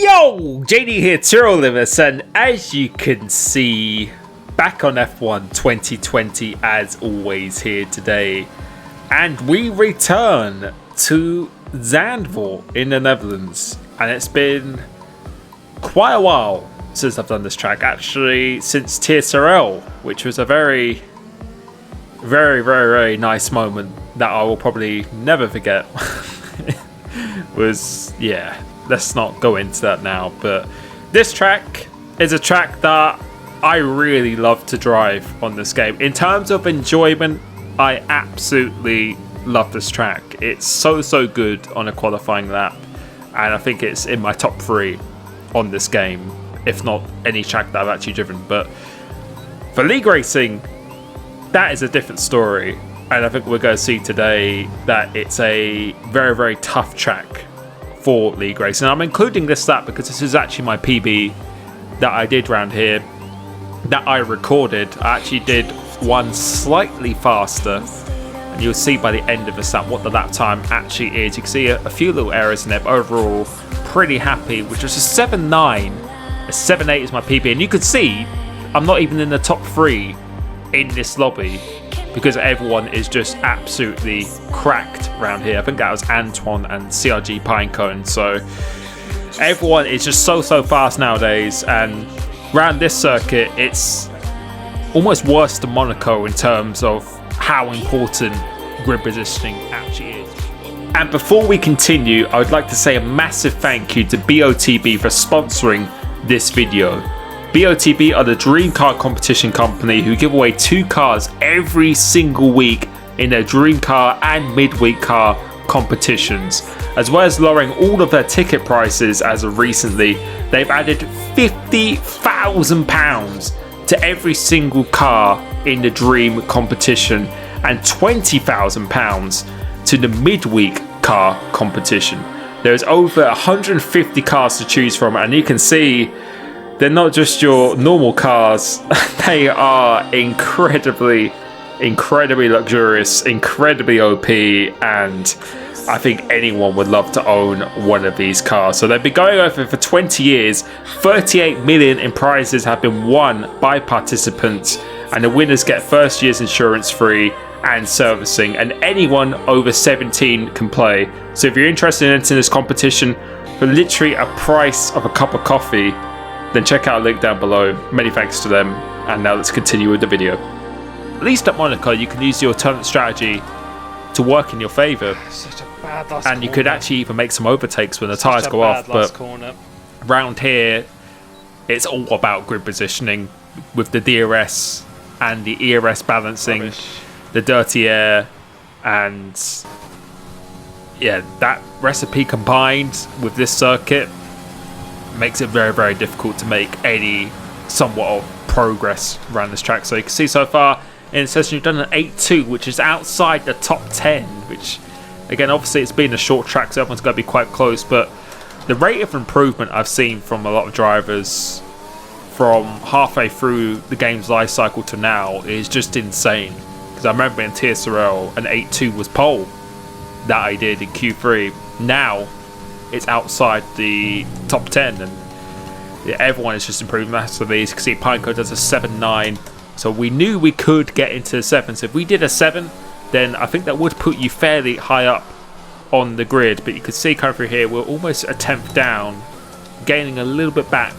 Yo, JD here, Limitless, and as you can see, back on F1 2020 as always here today, and we return to Zandvoort in the Netherlands, and it's been quite a while since I've done this track, actually since TSRL, which was a very nice moment that I will probably never forget. Let's not go into that now, but this track is a track that I really love to drive on this game. In terms of enjoyment, I absolutely love this track. It's so good on a qualifying lap, and I think it's in my top 3 on this game, if not any track that I've actually driven. But for league racing, that is a different story, and I think we're going to see today that it's a very tough track for league racing. I'm including this lap because this is actually my PB that I did round here, that I recorded. I actually did one slightly faster, and you'll see by the end of the lap what the lap time actually is. You can see a few little errors in there, but overall pretty happy, which was a 7.9. A 7.8 is my PB, and you can see I'm not even in the top 3 in this lobby because everyone is just absolutely cracked around here. I think that was Antoine and CRG Pinecone. So everyone is just so fast nowadays, and around this circuit it's almost worse than Monaco in terms of how important grid positioning actually is. And before we continue, I would like to say a massive thank you to BOTB for sponsoring this video. BOTB are the dream car competition company who give away 2 cars every single week in their dream car and midweek car competitions. As well as lowering all of their ticket prices as of recently, they've added £50,000 to every single car in the dream competition and £20,000 to the midweek car competition. There's over 150 cars to choose from, and you can see they're not just your normal cars. They are incredibly luxurious, incredibly OP, and I think anyone would love to own one of these cars. So they've been going over for 20 years. 38 million in prizes have been won by participants, and the winners get first year's insurance free and servicing, and anyone over 17 can play. So if you're interested in entering this competition for literally a price of a cup of coffee, then check out a link down below. Many thanks to them, and now let's continue with the video. At least at Monaco you can use the alternate strategy to work in your favour, and you could actually even make some overtakes when the tyres go off. But round here it's all about grid positioning with the DRS and the ERS balancing, the dirty air, and yeah, that recipe combined with this circuit makes it very difficult to make any somewhat of progress around this track. So you can see so far in the session you've done an 8.2, which is outside the top 10, which again, obviously it's been a short track, so everyone's going to be quite close, but the rate of improvement I've seen from a lot of drivers from halfway through the game's life cycle to now is just insane. Because I remember in TSRL an 8.2 was pole that I did in Q3. Now it's outside the top 10, and yeah, everyone is just improving massively. As you can see, Pinecone does a 7.9, so we knew we could get into the 7. So if we did a 7, then I think that would put you fairly high up on the grid. But you can see coming through here, we're almost a 10th down, gaining a little bit back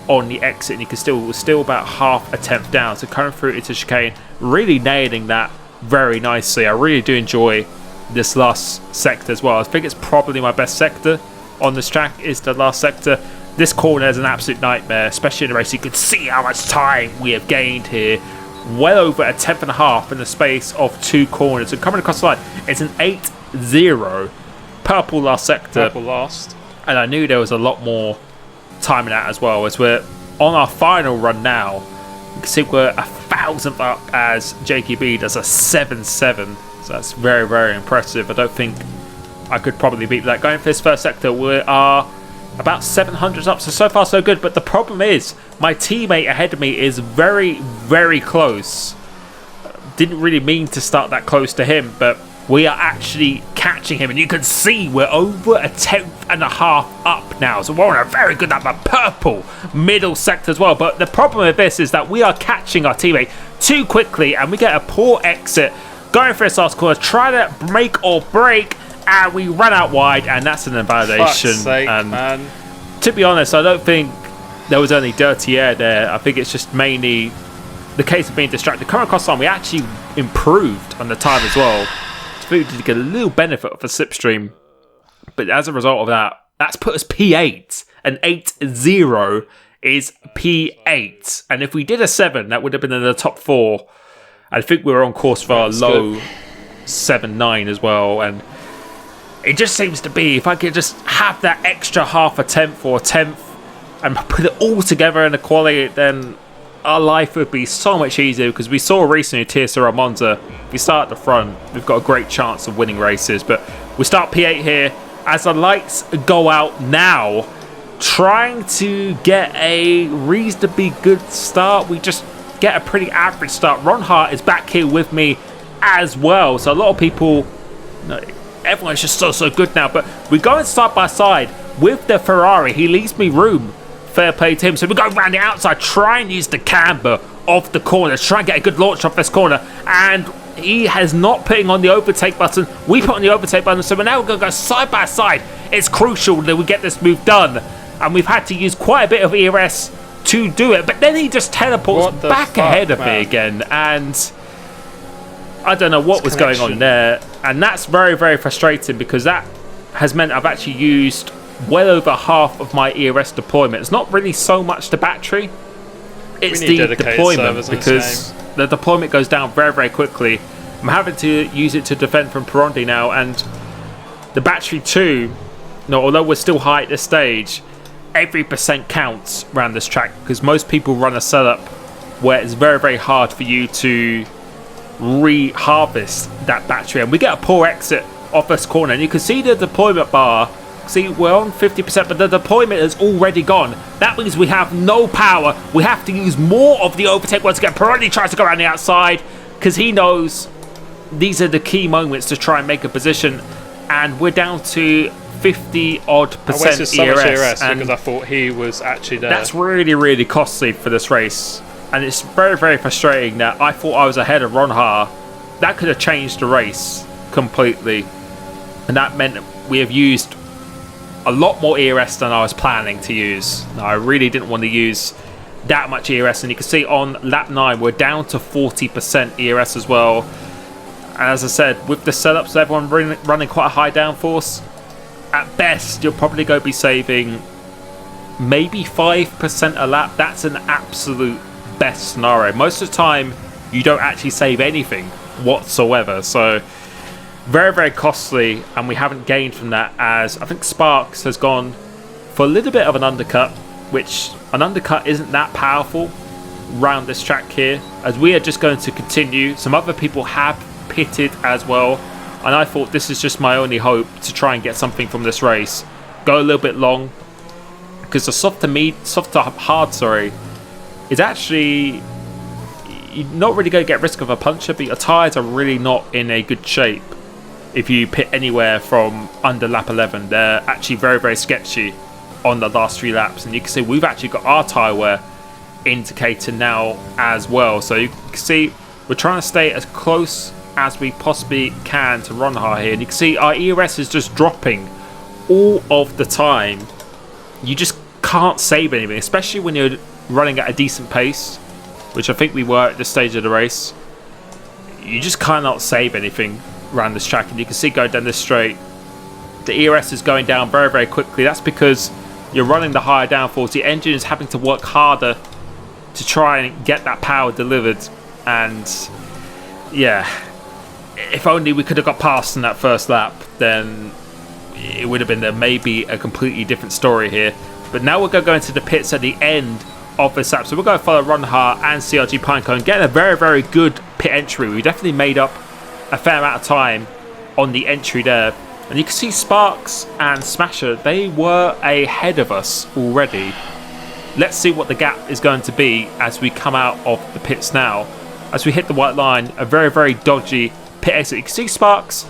on the exit, and you can we're still about half a 10th down. So coming through into chicane, really nailing that very nicely. I really do enjoy this last sector as well. I think it's probably my best sector on this track is the last sector. This corner is an absolute nightmare, especially in the race. You can see how much time we have gained here. Well over a 10th and a half in the space of 2 corners. And coming across the line, it's an 8.0. Purple last sector. Purple last. And I knew there was a lot more time in that as well. As we're on our final run now, you can see we're 1,000th up as JKB does a 7.7. So that's very impressive. I don't think I could probably beat that. Going for this first sector, we are about 700 up, so far so good. But the problem is my teammate ahead of me is very close. Didn't really mean to start that close to him, but we are actually catching him, and you can see we're over a 10th and a half up now, so we're on a very good number. Purple middle sector as well, but the problem with this is that we are catching our teammate too quickly, and we get a poor exit going for this last corner, try to make or break, and we run out wide, and that's an invalidation. Fuck's sake, and man. to be honest, I don't think there was any dirty air there. I think it's just mainly the case of being distracted. Coming across time, we actually improved on the time as well. We did get a little benefit of a slipstream, but as a result of that, that's put us P8, and 8-0 is P8. And if we did a 7, that would have been in the top 4. I think we were on course for a low 7-9 as well. And it just seems to be, if I could just have that extra half a tenth or a tenth and put it all together in a quality, then our life would be so much easier, because we saw recently Tirsa Monza, if we start at the front, we've got a great chance of winning races. But we start P8 here as the lights go out now, trying to get a reasonably good start. We just get a pretty average start. Ron Hart is back here with me as well, so a lot of people, everyone's just so good now. But we're going side by side with the Ferrari. He leaves me room. Fair play to him. So we go around the outside, try and use the camber of the corner, try and get a good launch off this corner, and he has not putting on the overtake button. We put on the overtake button, so we're now going to go side by side. It's crucial that we get this move done, and we've had to use quite a bit of ERS to do it. But then he just teleports back ahead of me again, and I don't know what was going on there. And that's very, very frustrating, because that has meant I've actually used well over half of my ERS deployment. It's not really so much the battery, it's the deployment, because the deployment goes down very, very quickly. I'm having to use it to defend from Perondi now, and the battery too, although we're still high at this stage, every percent counts around this track, because most people run a setup where it's very, very hard for you to re-harvest that battery. And we get a poor exit off this corner, and you can see the deployment bar. See, we're on 50%, but the deployment is already gone. That means we have no power. We have to use more of the overtake once again. Perondi tries to go around the outside, because he knows these are the key moments to try and make a position. And we're down to 50-odd% I wasted so much ERS and because I thought he was actually there. That's really, really costly for this race. And it's very, very frustrating that I thought I was ahead of Ron Haar. That could have changed the race completely. And that meant we have used a lot more ERS than I was planning to use. I really didn't want to use that much ERS, and you can see on lap 9 we're down to 40% ERS as well. And as I said, with the setups, everyone running quite a high downforce, at best you're probably going to be saving maybe 5% a lap. That's an absolute best scenario. Most of the time you don't actually save anything whatsoever, so very, very costly, and we haven't gained from that, as I think Sparks has gone for a little bit of an undercut, which an undercut isn't that powerful around this track here, as we are just going to continue. Some other people have pitted as well, and I thought this is just my only hope to try and get something from this race. Go a little bit long, because the soft to hard, is actually, you're not really going to get risk of a puncture, but your tyres are really not in a good shape. If you pit anywhere from under lap 11, they're actually very, very sketchy on the last 3 laps. And you can see we've actually got our tyre wear indicator now as well. So you can see we're trying to stay as close as we possibly can to Ron Haar here. And you can see our ERS is just dropping all of the time. You just can't save anything, especially when you're running at a decent pace, which I think we were at this stage of the race. You just cannot save anything around this track, and you can see going down this straight, the ERS is going down very, very quickly. That's because you're running the higher downforce. The engine is having to work harder to try and get that power delivered. And yeah, if only we could have got past in that first lap, then it would have been there maybe a completely different story here. But now we're going to go into the pits at the end of this lap, so we're going to follow Ron Haar and CRG Pinecone, getting a very, very good pit entry. We definitely made up a fair amount of time on the entry there, and you can see Sparks and Smasher, they were ahead of us already. Let's see what the gap is going to be as we come out of the pits now. As we hit the white line, a very, very dodgy pit exit. You can see Sparks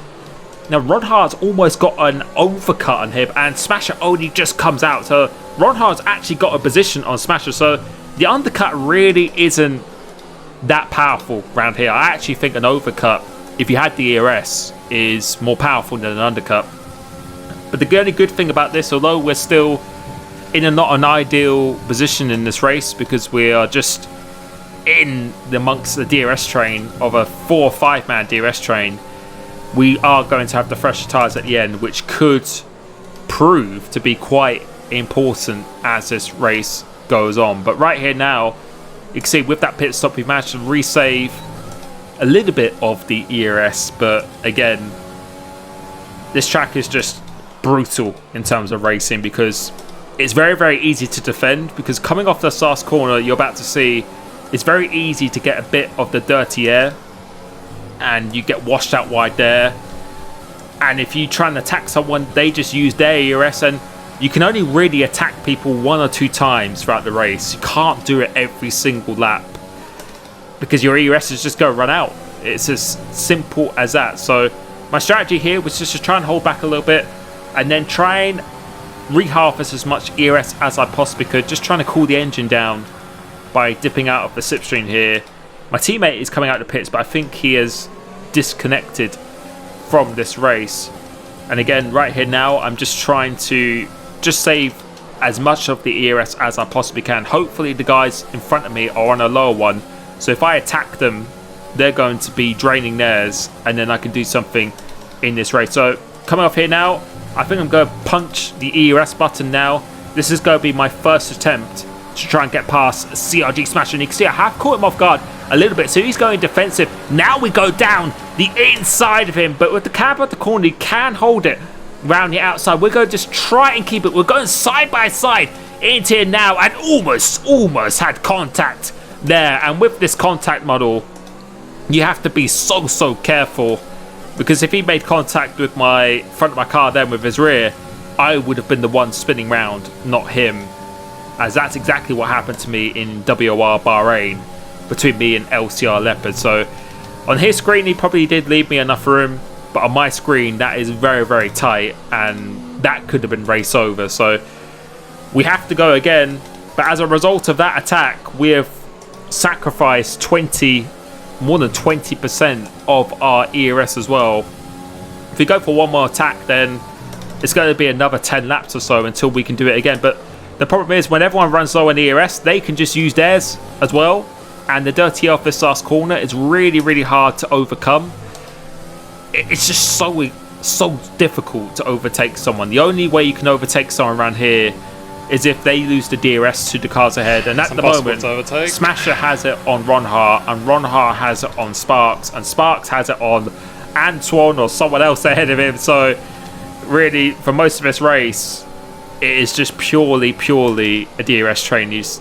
Now, Ronhar's almost got an overcut on him, and Smasher only just comes out. So, Ronhar's actually got a position on Smasher. So, the undercut really isn't that powerful around here. I actually think an overcut, if you had the ERS, is more powerful than an undercut. But the only good thing about this, although we're still in not an ideal position in this race, because we are just in amongst the DRS train of a 4 or 5 man DRS train, we are going to have the fresher tyres at the end, which could prove to be quite important as this race goes on. But right here now, you can see with that pit stop, we've managed to resave a little bit of the ERS. But again, this track is just brutal in terms of racing, because it's very, very easy to defend, because coming off the last corner, you're about to see, it's very easy to get a bit of the dirty air and you get washed out wide there. And if you try and attack someone, they just use their ERS, and you can only really attack people 1 or 2 times throughout the race. You can't do it every single lap because your ERS is just going to run out. It's as simple as that. So my strategy here was just to try and hold back a little bit and then try and reharvest as much ERS as I possibly could, just trying to cool the engine down by dipping out of the slipstream here. My teammate is coming out of the pits, but I think he has disconnected from this race. And again, right here now, I'm just trying to just save as much of the ERS as I possibly can. Hopefully the guys in front of me are on a lower one, so if I attack them, they're going to be draining theirs, and then I can do something in this race. So coming off here now, I think I'm going to punch the ERS button now. This is going to be my first attempt to try and get past CRG Smasher. And you can see I have caught him off guard a little bit, so he's going defensive. Now we go down the inside of him, but with the cab at the corner, he can hold it around the outside. We're going to just try and keep it. We're going side by side into here now, and almost had contact there. And with this contact model, you have to be so careful, because if he made contact with my front of my car, then with his rear, I would have been the one spinning round, not him, as that's exactly what happened to me in WOR Bahrain between me and LCR Leopard. So on his screen, he probably did leave me enough room, but on my screen, that is very tight, and that could have been race over. So we have to go again, but as a result of that attack, we have sacrificed more than 20% of our ERS as well. If we go for one more attack, then it's going to be another 10 laps or so until we can do it again. But the problem is, when everyone runs low on ERS, they can just use theirs as well, and the dirty off this last corner is really hard to overcome. It's just so difficult to overtake someone. The only way you can overtake someone around here is if they lose the DRS to the cars ahead, and at the moment Smasher has it on Ronhar, and Ronhar has it on Sparks, and Sparks has it on Antoine or someone else ahead of him. So really, for most of this race, it is just purely a DRS train. There's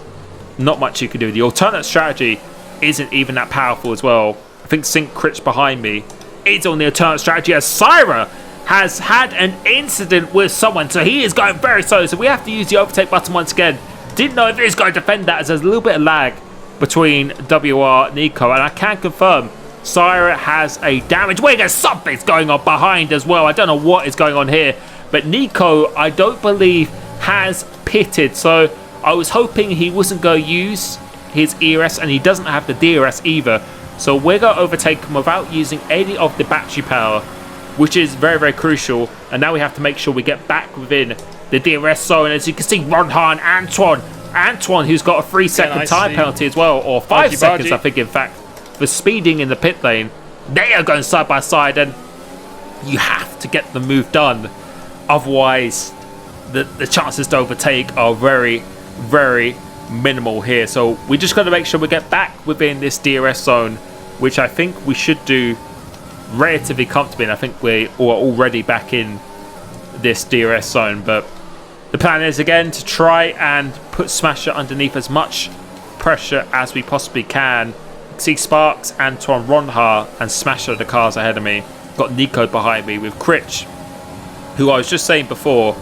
not much you can do. The alternate strategy isn't even that powerful as well. I think Sync Critch behind me is on the alternate strategy, as Syra has had an incident with someone, so he is going very slow. So we have to use the overtake button once again. Didn't know if he's going to defend that, as there's a little bit of lag between WR and Nico, and I can confirm Syra has a damage wing. Something's going on behind as well. I don't know what is going on here, but Nico, I don't believe, has pitted. So I was hoping he wasn't going to use his ERS, and he doesn't have the DRS either. So we're going to overtake him without using any of the battery power, which is very crucial. And now we have to make sure we get back within the DRS zone. As you can see, Ronhan, Antoine, who's got a 3-second time penalty as well, or 5 seconds, I think, in fact, for speeding in the pit lane. They are going side by side, and you have to get the move done. Otherwise, the chances to overtake are very minimal here. So we just got to make sure we get back within this DRS zone, which I think we should do relatively comfortably, and I think we are already back in this DRS zone. But the plan is, again, to try and put Smasher underneath as much pressure as we possibly can. See Sparks, Antoine, Ronhar and Smasher, the cars ahead of me. Got Nico behind me with Critch, who I was just saying before,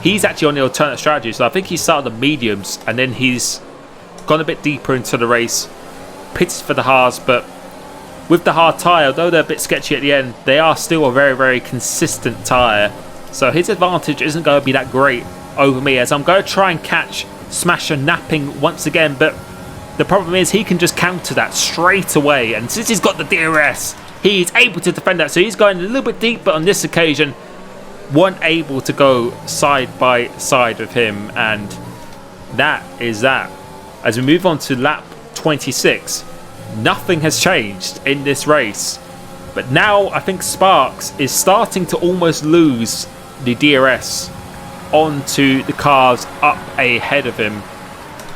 he's actually on the alternate strategy. So I think he started the mediums, and then he's gone a bit deeper into the race, pitted for the Haas, but with the hard tyre, although they're a bit sketchy at the end, they are still a very, very consistent tyre. So his advantage isn't going to be that great over me, as I'm going to try and catch Smasher napping once again, but the problem is he can just counter that straight away, and since he's got the DRS, he's able to defend that, so he's going a little bit deep, but on this occasion, weren't able to go side by side with him, and that is that. As we move on to lap 26, nothing has changed in this race, but now I think Sparks is starting to almost lose the DRS onto the cars up ahead of him,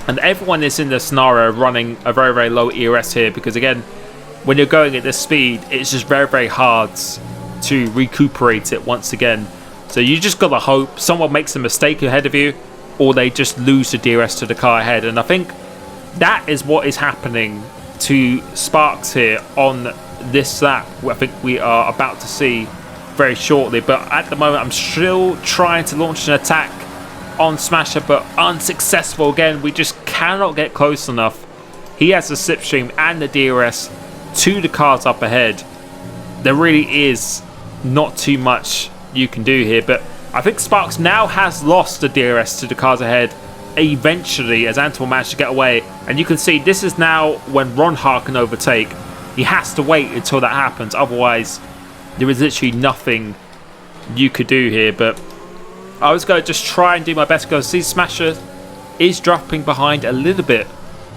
and everyone is in the scenario running a very, very low ERS here, because again, when you're going at this speed, it's just very, very hard to recuperate it once again. So you just gotta hope someone makes a mistake ahead of you, or they just lose the DRS to the car ahead, and I think that is what is happening to Sparks here on this lap. I think we are about to see very shortly, but at the moment I'm still trying to launch an attack on Smasher, but unsuccessful again. We just cannot get close enough. He has the slipstream and the DRS to the cars up ahead. There really is not too much you can do here, but I think Sparks now has lost the DRS to the cars ahead eventually, as Anton managed to get away, and you can see this is now when Ronha can overtake. He has to wait until that happens, otherwise there is literally nothing you could do here. But I was going to just try and do my best, because see Smasher is dropping behind a little bit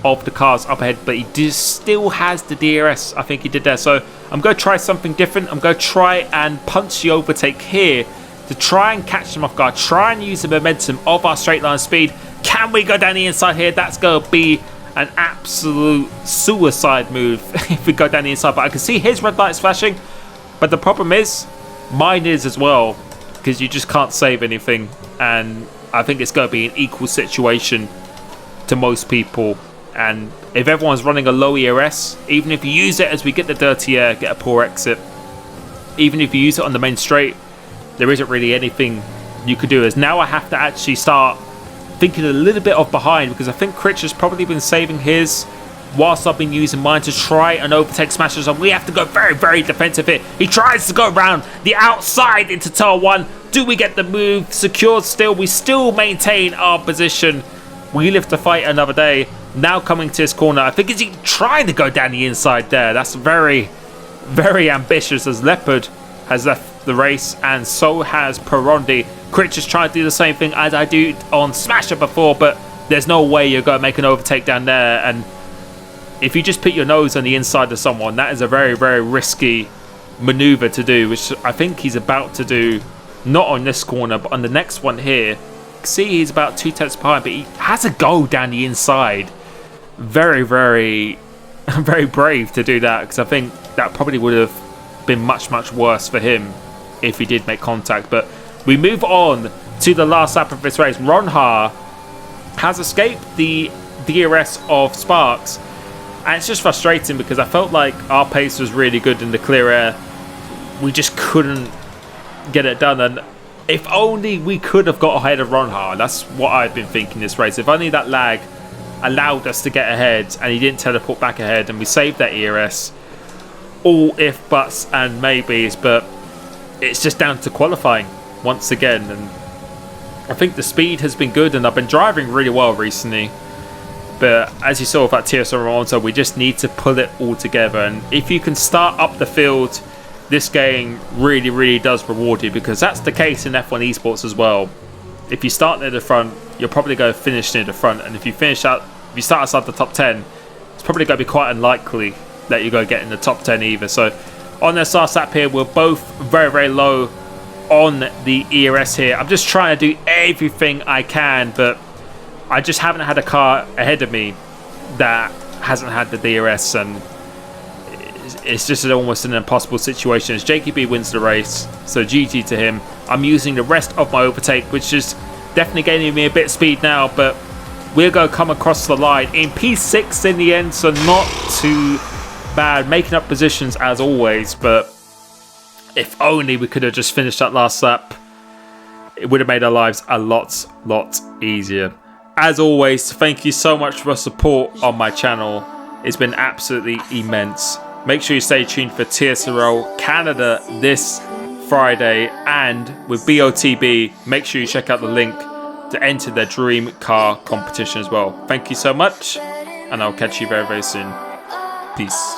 of the cars up ahead, but he still has the DRS. I think he did there, so I'm going to try something different. I'm going to try and punch the overtake here to try and catch them off guard, try and use the momentum of our straight line speed. Can we go down the inside here? That's going to be an absolute suicide move if we go down the inside, but I can see his red lights flashing, but the problem is mine is as well, because you just can't save anything, and I think it's going to be an equal situation to most people. And if everyone's running a low ERS, even if you use it as we get the dirty air, get a poor exit, even if you use it on the main straight, there isn't really anything you could do. As now I have to actually start thinking a little bit of behind, because I think Critch has probably been saving his whilst I've been using mine to try and overtake Smashers, and we have to go very, very defensive here. He tries to go around the outside into turn 1. Do we get the move secured still? We still maintain our position. We live to fight another day. Now coming to his corner, I think he's trying to go down the inside there. That's very, very ambitious, as Leopard has left the race, and so has Perondi. Critch is trying to do the same thing as I do on Smasher before, but there's no way you're going to make an overtake down there. And if you just put your nose on the inside of someone, that is a very, very risky maneuver to do, which I think he's about to do, not on this corner, but on the next one here. See, he's about 2 tenths behind, but he has a go down the inside. Very, very, very brave to do that, because I think that probably would have been much, much worse for him if he did make contact. But we move on to the last lap of this race. Ronha has escaped the DRS of Sparks, and it's just frustrating because I felt like our pace was really good in the clear air. We just couldn't get it done, and if only we could have got ahead of Ronha. That's what I've been thinking this race. If only that lag allowed us to get ahead and he didn't teleport back ahead and we saved that ERS. All if, buts and maybes, but it's just down to qualifying once again. And I think the speed has been good, and I've been driving really well recently. But as you saw with that TSR Alonso, we just need to pull it all together. And if you can start up the field, this game really, really does reward you, because that's the case in F1 esports as well. If you start near the front, you're probably going to finish near the front, and if you start outside the top 10, it's probably going to be quite unlikely that you're going to get in the top 10 either. So on this last lap here, we're both very, very low on the ERS here. I'm just trying to do everything I can, but I just haven't had a car ahead of me that hasn't had the DRS, and it's just almost an impossible situation as JKB wins the race. So GG to him. I'm using the rest of my overtake, which is definitely gaining me a bit of speed now, but we're going to come across the line in P6 in the end, so not too bad. Making up positions as always, but if only we could have just finished that last lap, it would have made our lives a lot easier. As always, thank you so much for your support on my channel. It's been absolutely immense. Make sure you stay tuned for TSRL Canada this Friday, and with BOTB, make sure you check out the link to enter their dream car competition as well. Thank you so much, and I'll catch you very, very soon. Peace.